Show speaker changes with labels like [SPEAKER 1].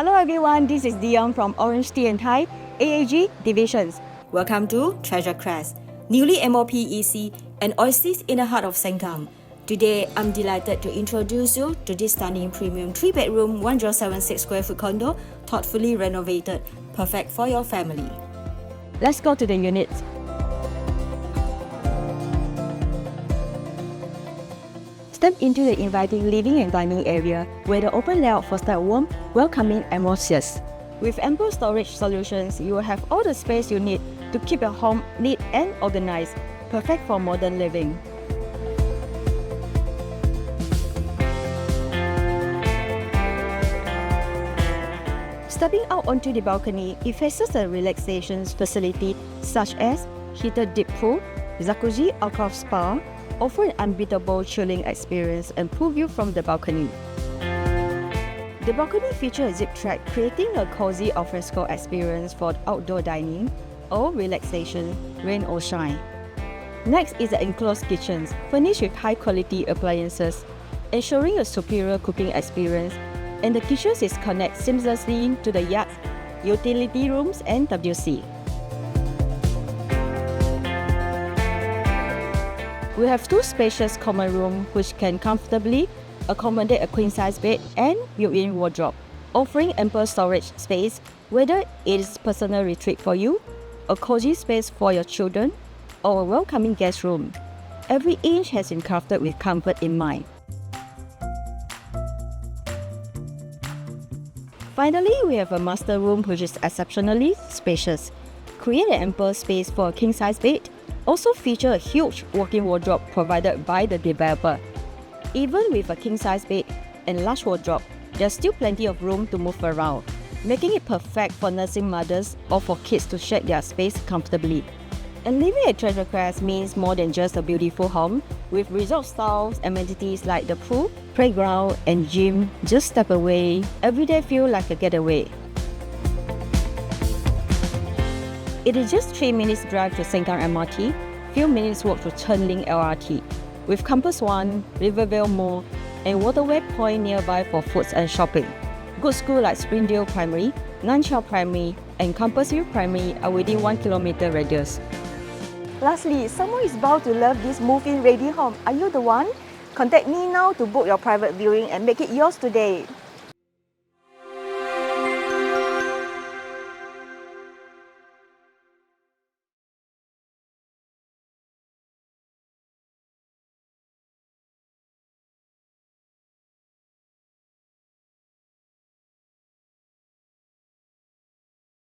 [SPEAKER 1] Hello everyone, this is Dione from OrangeTee and Thai AAG Divisions.
[SPEAKER 2] Welcome to Treasure Crest, newly MOP EC and oasis in the heart of Sengkang. Today, I'm delighted to introduce you to this stunning premium 3-bedroom 1076 square foot condo, thoughtfully renovated, perfect for your family.
[SPEAKER 1] Let's go to the units. Step into the inviting living and dining area where the open layout fosters a warm, welcoming atmosphere. With ample storage solutions, you will have all the space you need to keep your home neat and organized, perfect for modern living. Stepping out onto the balcony, it faces a relaxation facility such as heated deep pool, jacuzzi, alcove spa, offer an unbeatable chilling experience and pool view from the balcony. The balcony features a zip track, creating a cozy alfresco experience for outdoor dining or relaxation, rain or shine. Next is the enclosed kitchen, furnished with high-quality appliances, ensuring a superior cooking experience, and the kitchen is connected seamlessly to the yard, utility rooms, and WC. We have two spacious common rooms which can comfortably accommodate a queen-size bed and built-in wardrobe, offering ample storage space, whether it is personal retreat for you, a cozy space for your children, or a welcoming guest room. Every inch has been crafted with comfort in mind. Finally, we have a master room which is exceptionally spacious. Create an ample space for a king-size bed. Also feature a huge walk-in wardrobe provided by the developer. Even with a king-size bed and large wardrobe, there's still plenty of room to move around, making it perfect for nursing mothers or for kids to share their space comfortably. And living at Treasure Crest means more than just a beautiful home. With resort-style amenities like the pool, playground, and gym, just step away. Every day feel like a getaway. It is just 3 minutes drive to Sengkang MRT, few minutes walk to Chunling LRT. With Campus 1, Rivervale Mall, and Waterway Point nearby for foods and shopping. Good schools like Springdale Primary, Nanchao Primary, and Compassville Primary are within 1 kilometer radius.
[SPEAKER 3] Lastly, someone is bound to love this move-in ready home. Are you the one? Contact me now to book your private viewing and make it yours today.